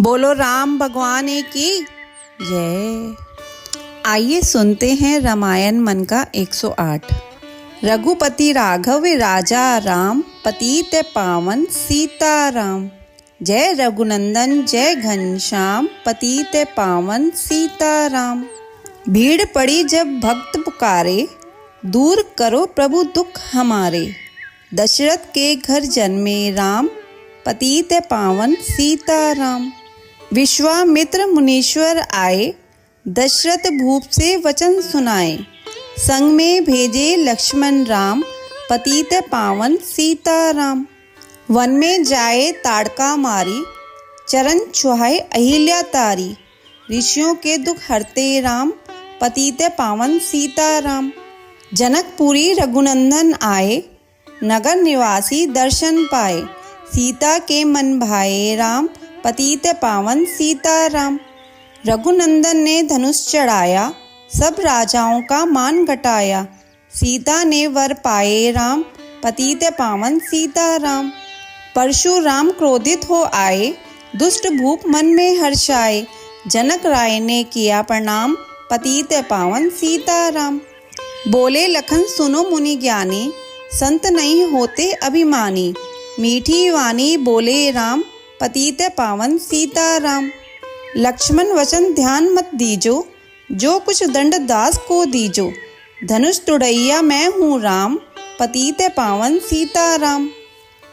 बोलो राम भगवान की जय। आइए सुनते हैं रामायण मन का 108। रघुपति राघव राजा राम, पतित पावन सीताराम। जय रघुनंदन जय घनश्याम, पतित पावन सीताराम। भीड़ पड़ी जब भक्त पुकारे, दूर करो प्रभु दुख हमारे। दशरथ के घर जन्मे राम, पतित पावन सीताराम। विश्वामित्र मुनीश्वर आए, दशरथ भूप से वचन सुनाए। संग में भेजे लक्ष्मण राम, पतित पावन सीताराम। वन में जाए ताड़का मारी, चरण छुआए अहिल्या तारी। ऋषियों के दुख हरते राम, पतित पावन सीताराम। जनकपुरी रघुनंदन आए, नगर निवासी दर्शन पाए। सीता के मन भाए राम, पतित पावन सीताराम। रघुनंदन ने धनुष चढ़ाया, सब राजाओं का मान घटाया। सीता ने वर पाए राम, पतित पावन सीताराम। परशुराम क्रोधित हो आए, दुष्ट भूप मन में हर्षाए। जनक राय ने किया प्रणाम, पतित पावन सीताराम। बोले लखन सुनो मुनि ज्ञानी, संत नहीं होते अभिमानी। मीठी वाणी बोले राम, पतित पावन सीताराम। लक्ष्मण वचन ध्यान मत दीजो, जो कुछ दंड दास को दीजो। धनुष तुड़ैया मैं हूँ राम, पतित पावन सीताराम।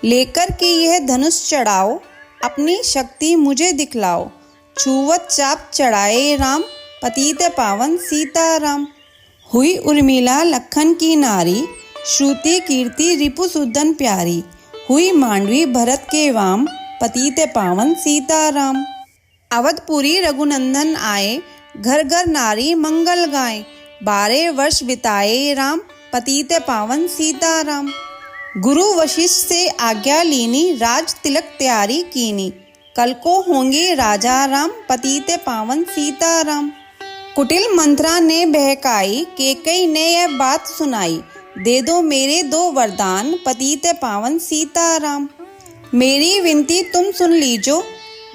लेकर के यह धनुष चढ़ाओ, अपनी शक्ति मुझे दिखलाओ। छुवत चाप चढ़ाए राम, पतित पावन सीताराम। हुई उर्मिला लखन की नारी, श्रुति कीर्ति रिपुसुदन प्यारी। हुई मांडवी भरत के वाम, पतित पावन सीताराम। अवधपुरी रघुनंदन आए, घर घर नारी मंगल गाए। 12 वर्ष बिताए राम, पतित पावन सीताराम। गुरु वशिष्ठ से आज्ञा लीनी, राज तिलक तैयारी कीनी। कल को होंगे राजा राम, पतित पावन सीताराम। कुटिल मंत्रा ने बहकाई, केकई ने यह बात सुनाई। दे दो मेरे 2 वरदान, पतित पावन सीताराम। मेरी विनती तुम सुन लीजो,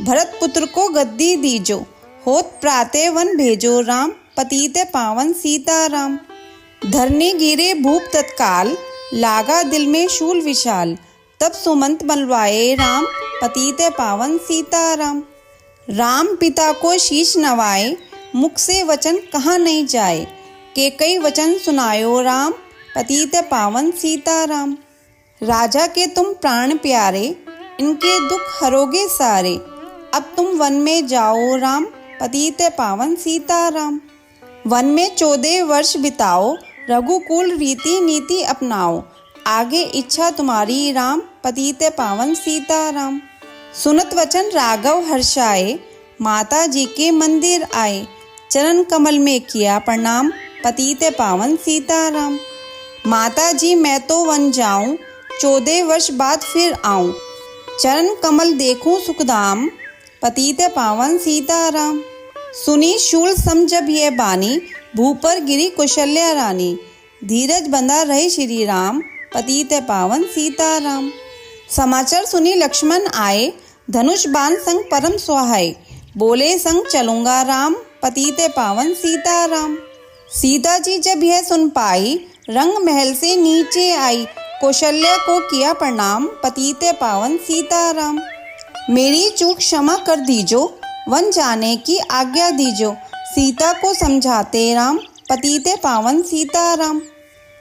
भरत पुत्र को गद्दी दीजो। होत प्रातः वन भेजो राम, पतित पावन सीताराम। धरनी गिरे भूप तत्काल, लागा दिल में शूल विशाल। तब सुमंत बलवाए राम, पतित पावन सीताराम। राम पिता को शीश नवाए, मुख से वचन कहाँ नहीं जाए। केकई वचन सुनायो राम, पतित पावन सीताराम। राजा के तुम प्राण प्यारे, इनके दुख हरोगे सारे। अब तुम वन में जाओ राम, पतित पावन सीताराम। वन में 14 वर्ष बिताओ, रघुकुल रीति नीति अपनाओ। आगे इच्छा तुम्हारी राम, पतित पावन सीताराम। सुनत वचन राघव हर्षाए, माता जी के मंदिर आए। चरण कमल में किया प्रणाम, पतित पावन सीताराम। माता जी मैं तो वन जाऊं, 14 वर्ष बाद फिर आऊं। चरण कमल देखूं सुखधाम, पतित पावन सीताराम। सुनी शूल सम जब ये बानी, भूपर गिरी कौशल्या रानी। धीरज बंधा रहे श्री राम, पतित पावन सीताराम। समाचार सुनी लक्ष्मण आए, धनुष बाण संग परम सुहाए। बोले संग चलूंगा राम, पतित पावन सीताराम। सीता जी जब यह सुन पाई, रंग महल से नीचे आई। कौशल्या को किया प्रणाम, पतित पावन सीताराम। मेरी चूक क्षमा कर दीजो, वन जाने की आज्ञा दीजो। सीता को समझाते राम, पतित पावन सीताराम।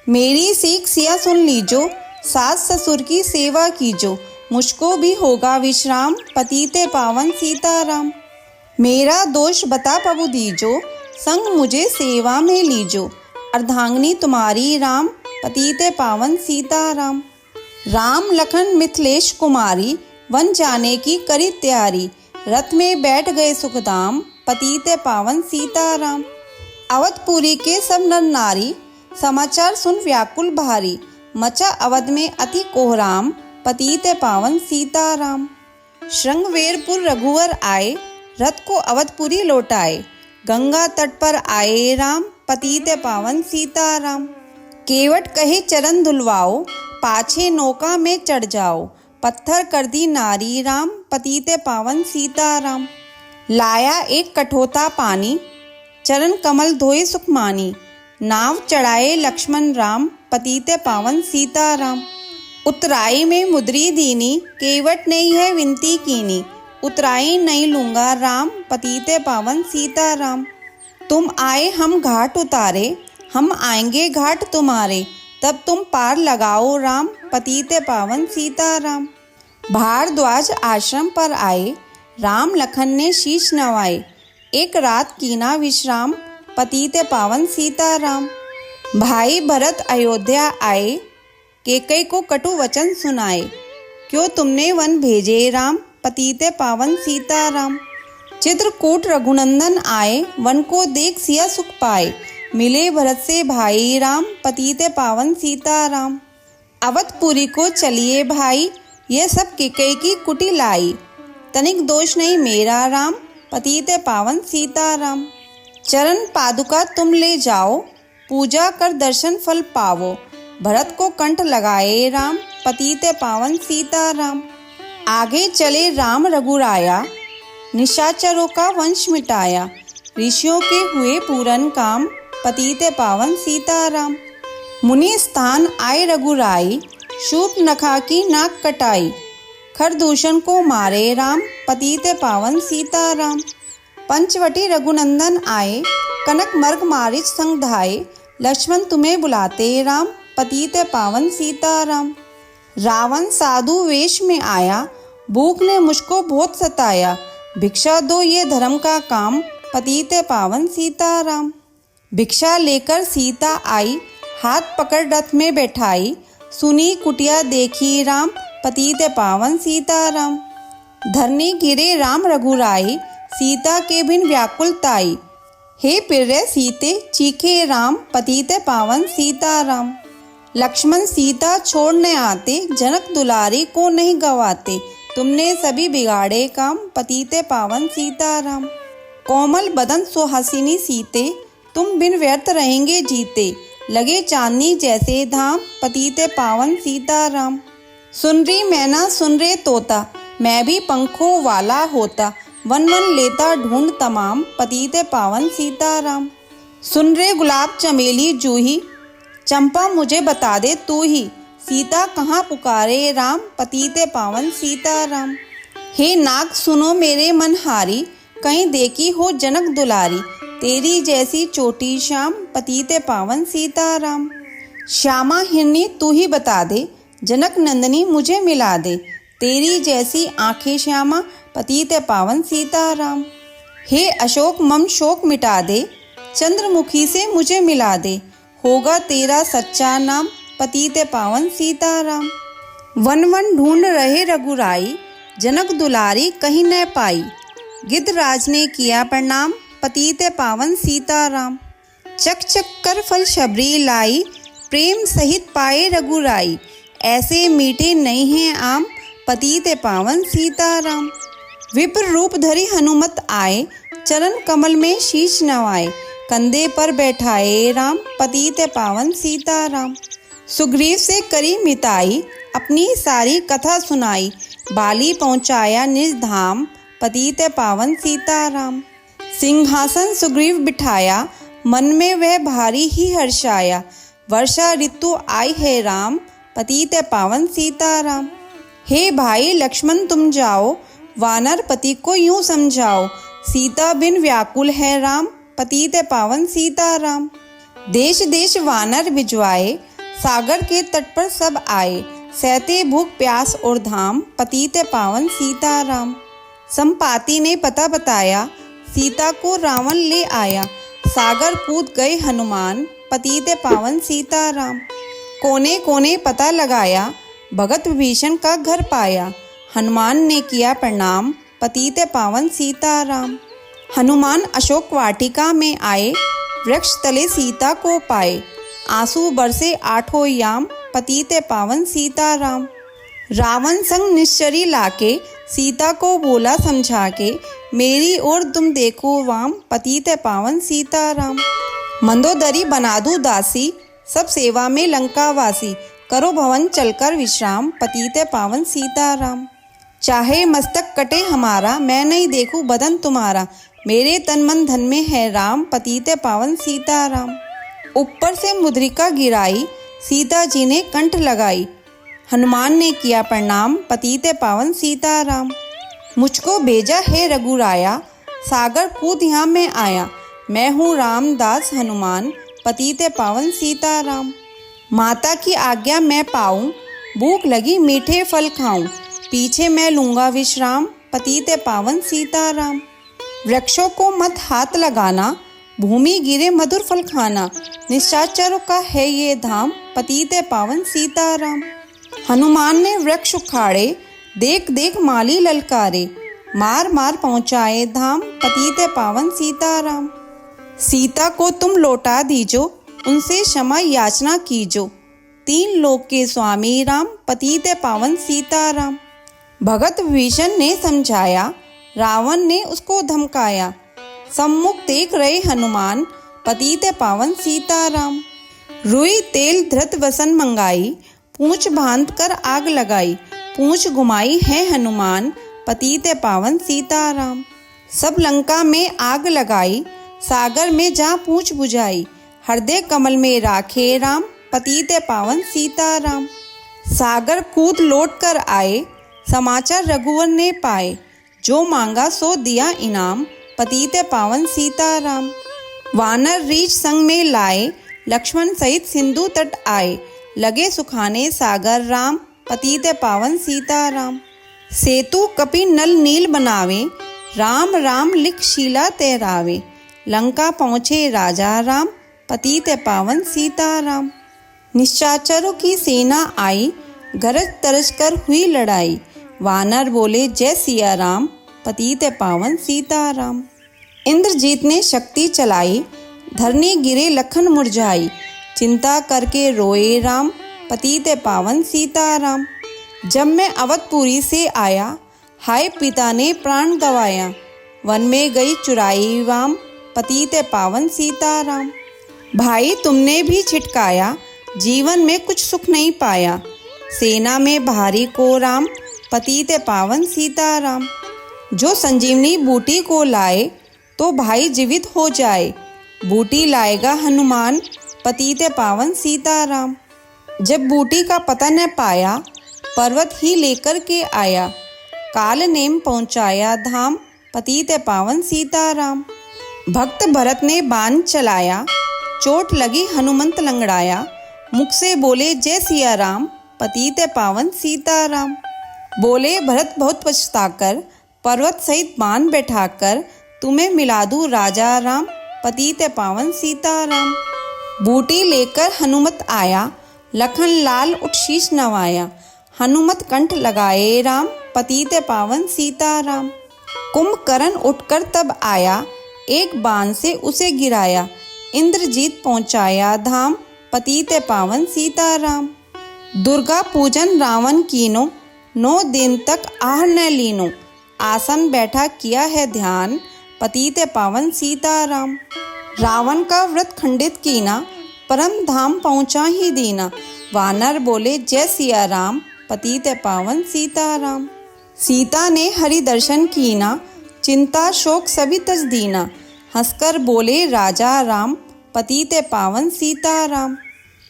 मेरी सीख सिया सुन लीजो, सास ससुर की सेवा कीजो। मुझको भी होगा विश्राम, पतित पावन सीताराम। मेरा दोष बता प्रभु दीजो, संग मुझे सेवा में लीजो। अर्धांगिनी तुम्हारी राम, पतित पावन सीताराम। राम लखन मिथिलेश कुमारी, वन जाने की करी तैयारी। रथ में बैठ गए सुखधाम, पतित पावन सीताराम। अवधपुरी के सब नर नारी, समाचार सुन व्याकुल भारी। मचा अवध में अति कोहराम, पतित पावन सीताराम। श्रृंगवेरपुर रघुवर आए, रथ को अवधपुरी लौटाए। गंगा तट पर आए राम, पतित पावन सीताराम। केवट कहे चरण धुलवाओ, पाछे नौका में चढ़ जाओ। पत्थर कर दी नारी राम, पतित पावन सीताराम। लाया एक कठोता पानी, चरण कमल धोए सुखमानी। नाव चढ़ाए लक्ष्मण राम, पतित पावन सीताराम। उतराई में मुद्री दीनी, केवट नहीं है विनती कीनी। उतराई नहीं लूँगा राम, पतित पावन सीताराम। तुम आए हम घाट उतारे, हम आएंगे घाट तुम्हारे। तब तुम पार लगाओ राम, पतित पावन सीताराम। भारद्वाज आश्रम पर आए, राम लखन ने शीश नवाए। एक रात कीना विश्राम, पतित पावन सीताराम। भाई भरत अयोध्या आए, कैकेयी को कटु वचन सुनाए। क्यों तुमने वन भेजे राम, पतित पावन सीताराम। चित्रकूट रघुनंदन आए, वन को देख सिया सुख पाए। मिले भरत से भाई राम, पतित पावन सीताराम। अवधपुरी को चलिए भाई, ये सब कैकेयी की कुटी लाई। तनिक दोष नहीं मेरा राम, पतित पावन सीताराम। चरण पादुका तुम ले जाओ, पूजा कर दर्शन फल पावो। भरत को कंठ लगाए राम, पतित पावन सीताराम। आगे चले राम रघुराया, निशाचरों का वंश मिटाया। ऋषियों के हुए पूरन काम, पतित पावन सीताराम। मुनि स्थान आए रघुराई, शूप नखा की नाक कटाई। खरदूषण को मारे राम, पतित पावन सीताराम। पंचवटी रघुनंदन आए, कनक मर्ग मारिच संग धाये। लक्ष्मण तुम्हें बुलाते राम, पतित पावन सीताराम। रावण साधु वेश में आया, भूख ने मुझको बहुत सताया। भिक्षा दो ये धर्म का काम, पतित पावन सीताराम। भिक्षा लेकर सीता आई, हाथ पकड़ रथ में बैठाई। सुनी कुटिया देखी राम, पतित पावन सीताराम। धरनी गिरे राम रघुराई, सीता के बिन व्याकुलताई। हे प्रिय सीते चीखे राम, पतित पावन सीताराम। लक्ष्मण सीता छोड़ने आते, जनक दुलारी को नहीं गवाते। तुमने सभी बिगाड़े काम, पतित पावन सीताराम। कोमल बदन सुहासिनी सीते, तुम बिन व्यर्थ रहेंगे जीते। लगे चांदनी जैसे धाम, पतित पावन सीताराम। सुन री मैना सुन रे तोता, मैं भी पंखों वाला होता। वन वन लेता ढूंढ तमाम, पतित पावन सीताराम। सुन रे गुलाब चमेली जूही, चंपा मुझे बता दे तू ही। सीता कहाँ पुकारे राम, पतित पावन सीताराम। हे नाग सुनो मेरे मनहारी, कहीं देखी हो जनक दुलारी। तेरी जैसी चोटी श्याम, पतित पावन सीताराम। श्यामा हिरनी तू ही बता दे, जनक नंदनी मुझे मिला दे। तेरी जैसी आंखें श्यामा, पतित पावन सीताराम। हे अशोक मम शोक मिटा दे, चंद्रमुखी से मुझे मिला दे। होगा तेरा सच्चा नाम, पतित पावन सीताराम। वन वन ढूंढ रहे रघुराई, जनक दुलारी कहीं न पाई। गिद्धराज ने किया प्रणाम, पतित पावन सीताराम। चक चक कर फल शबरी लाई, प्रेम सहित पाए रघुराई। ऐसे मीठे नहीं हैं आम, पतित पावन सीताराम। विप्र रूप धरी हनुमत आए, चरण कमल में शीश नवाए। कंधे पर बैठाए राम, पतित पावन सीताराम। सुग्रीव से करी मिताई, अपनी सारी कथा सुनाई। बाली पहुँचाया निज धाम, पतित पावन सीताराम। सिंहासन सुग्रीव बिठाया, मन में वह भारी ही हर्षाया। वर्षा ऋतु आई है राम, पतित पावन सीताराम। हे भाई लक्ष्मण तुम जाओ, वानर पति को यूं समझाओ। सीता बिन व्याकुल है राम, पतित पावन सीताराम। देश देश वानर भिजवाए, सागर के तट पर सब आए। सहते भूख प्यास और धाम, पतित पावन सीताराम। संपाति ने पता बताया, सीता को रावण ले आया। सागर कूद गए हनुमान, पतित पावन सीताराम। कोने कोने पता लगाया, भगत विभीषण का घर पाया। हनुमान ने किया प्रणाम, पतित पावन सीताराम। हनुमान अशोक वाटिका में आए, वृक्ष तले सीता को पाए। आंसू बरसे आठों याम, पतित पावन सीताराम। रावण संग निश्चरी लाके, सीता को बोला समझा के। मेरी ओर तुम देखो वाम, पतित पावन सीताराम। मंदोदरी बना दूं दासी, सब सेवा में लंकावासी। करो भवन चलकर विश्राम, पतित पावन सीताराम। चाहे मस्तक कटे हमारा, मैं नहीं देखूं बदन तुम्हारा। मेरे तन मन धन में है राम, पतित पावन सीताराम। ऊपर से मुद्रिका गिराई, सीता जी ने कंठ लगाई। हनुमान ने किया प्रणाम, पतित पावन सीताराम। मुझको भेजा है रघुराया, सागर कूद यहाँ मैं आया। मैं हूँ रामदास हनुमान, पतित पावन सीताराम। माता की आज्ञा मैं पाऊँ, भूख लगी मीठे फल खाऊं। पीछे मैं लूँगा विश्राम, पतित पावन सीताराम। वृक्षों को मत हाथ लगाना, भूमि गिरे मधुर फल खाना। निशाचरों का है ये धाम, पतित पावन सीताराम। हनुमान ने वृक्ष उखाड़े, देख देख माली ललकारे। मार मार पहुँचाए धाम, पतित पावन सीताराम। सीता को तुम लौटा दीजो, उनसे क्षमा याचना कीजो। 3 लोक के स्वामी राम, पतित पावन सीताराम। भगत विभीषण ने समझाया, रावण ने उसको धमकाया। सम्मुख देख रहे हनुमान, पतित पावन सीताराम। रुई तेल धृत वसन मंगाई, पूंछ बांध कर आग लगाई। पूंछ घुमाई है हनुमान, पतित पावन सीताराम। सब लंका में आग लगाई, सागर में जहाँ पूंछ बुझाई। हृदय कमल में राखे राम, पतित पावन सीताराम। सागर कूद लौट कर आए, समाचार रघुवर ने पाए। जो मांगा सो दिया इनाम, पतित पावन सीताराम। वानर रीछ संग में लाए, लक्ष्मण सहित सिंधु तट आए। लगे सुखाने सागर राम, पतित पावन सीताराम। सेतु कपि नल नील बनावे, राम राम लिख शीला तैरावे। लंका पहुँचे राजा राम, पतित पावन सीताराम। निशाचरों की सेना आई, गरज तरज कर हुई लड़ाई। वानर बोले जय सिया राम, पतित पावन सीताराम। इंद्रजीत ने शक्ति चलाई, धरनी गिरे लखन मुरझाई। चिंता करके रोए राम, पतित पावन सीताराम। जब मैं अवधपुरी से आया, हाय पिता ने प्राण गवाया। वन में गई चुराई वाम, पतित पावन सीताराम। भाई तुमने भी छिटकाया, जीवन में कुछ सुख नहीं पाया। सेना में भारी को राम, पतित पावन सीताराम। जो संजीवनी बूटी को लाए, तो भाई जीवित हो जाए। बूटी लाएगा हनुमान, पतित पावन सीताराम। जब बूटी का पता न पाया, पर्वत ही लेकर के आया। काल नेम पहुँचाया धाम, पतित पावन सीताराम। भक्त भरत ने बाण चलाया, चोट लगी हनुमंत लंगड़ाया। मुख से बोले जय सिया राम, पतित पावन सीताराम। बोले भरत बहुत पछताकर, पर्वत सहित बाण बैठाकर। तुम्हें मिला दूं राजा राम, पतित पावन सीताराम। बूटी लेकर हनुमत आया, लखन लाल उठ शीश नवाया। हनुमत कंठ लगाए राम, पतित पावन सीताराम। कुंभकर्ण उठकर तब आया, एक बाण से उसे गिराया। इंद्रजीत पहुँचाया धाम, पतित पावन सीताराम। दुर्गा पूजन रावण कीनो, 9 दिन तक आहार न लीनो। आसन बैठा किया है ध्यान, पतित पावन सीताराम। रावण का व्रत खंडित कीना, परम धाम पहुँचा ही दीना। वानर बोले जय सिया राम, पतित पावन सीताराम। सीता ने हरि दर्शन कीना, चिंता शोक सभी तज दीना। हंसकर बोले राजा राम, पतित पावन सीताराम।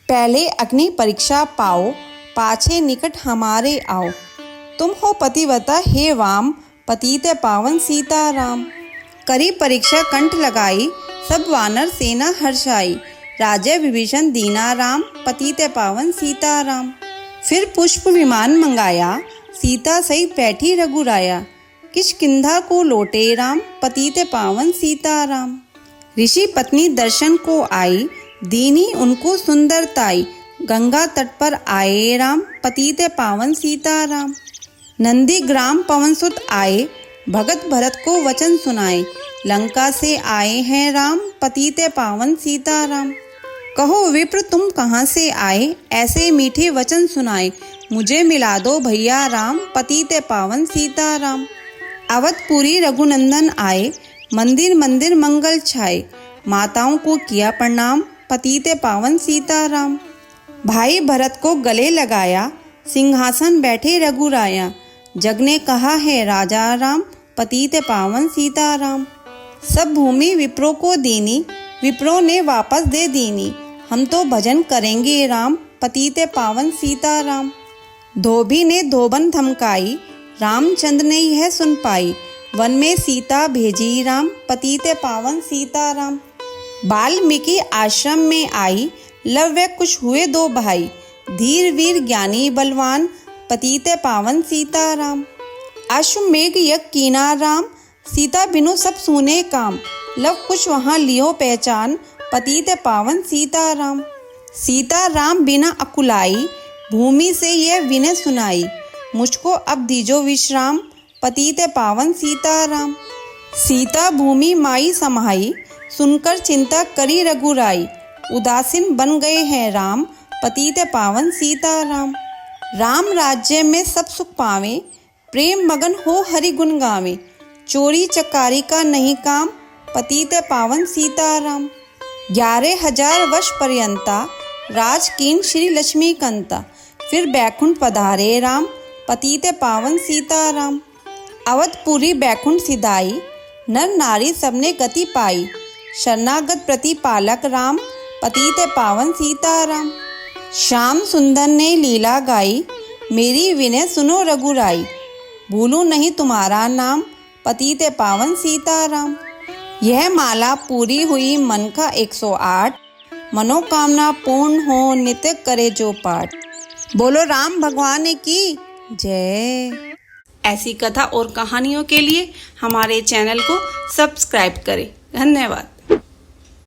पहले अग्नि परीक्षा पाओ, पाछे निकट हमारे आओ। तुम हो पतिव्रता हे वाम, पतित पावन सीताराम। करी परीक्षा कंठ लगाई, सब वानर सेना हर्षाई। राजा विभीषण दीना राम, पतित पावन सीताराम। फिर पुष्प विमान मंगाया, सीता सहित बैठी रघुराया। किष्किंधा को लौटे राम, पतित पावन सीताराम। ऋषि पत्नी दर्शन को आई, दीनी उनको सुंदरताई। गंगा तट पर आए राम, पतित पावन सीताराम। नंदी ग्राम पवन सुत आए, भगत भरत को वचन सुनाए। लंका से आए हैं राम, पतित पावन सीताराम। कहो विप्र तुम कहाँ से आए, ऐसे मीठे वचन सुनाए। मुझे मिला दो भैया राम, पतित पावन सीताराम। अवधपुरी रघुनंदन आए, मंदिर मंदिर मंगल छाए। माताओं को किया प्रणाम, पतित पावन सीताराम। भाई भरत को गले लगाया, सिंहासन बैठे रघुराया। जग ने कहा है राजा राम, पतित पावन सीताराम। सब भूमि विप्रों को दीनी, विप्रों ने वापस दे दीनी। हम तो भजन करेंगे राम, पतित पावन सीताराम। धोबी ने धोबन थमकाई, रामचंद्र ने यह सुन पाई। वन में सीता भेजी राम, पतित पावन सीताराम। वाल्मीकि आश्रम में आई, लव व कुश हुए दो भाई। धीर वीर ज्ञानी बलवान, पतित पावन सीताराम। अश्वमेघ यज्ञ कीना राम, सीता बिनु सब सूने काम। लव कुश वहाँ लियो पहचान, पतित पावन सीताराम। सीता राम बिना अकुलाई, भूमि से यह विनय सुनाई। मुझको अब दीजो विश्राम, पतित पावन सीताराम। सीता भूमि माई समाई, सुनकर चिंता करी रघुराई। उदासीन बन गए हैं राम, पतित पावन सीताराम। राम राज्य में सब सुख पावे, प्रेम मगन हो हरि गुण गावे। चोरी चकारी का नहीं काम, पतित पावन सीताराम। 11,000 वर्ष पर्यंता, राज कीन श्री लक्ष्मी कंता। फिर बैकुंठ पधारे राम, पतित पावन सीताराम। अवधपुरी बैकुंठ सिधाई, नर नारी सबने गति पाई। शरणागत प्रतिपालक राम, पतित पावन सीताराम। श्याम सुंदर ने लीला गाई, मेरी विनय सुनो रघुराई। भूलूं नहीं तुम्हारा नाम, पतित पावन सीताराम। यह माला पूरी हुई मन का 108, मनोकामना पूर्ण हो नित्य करे जो पाठ। बोलो राम भगवान की जय। ऐसी कथा और कहानियों के लिए हमारे चैनल को सब्सक्राइब करें। धन्यवाद।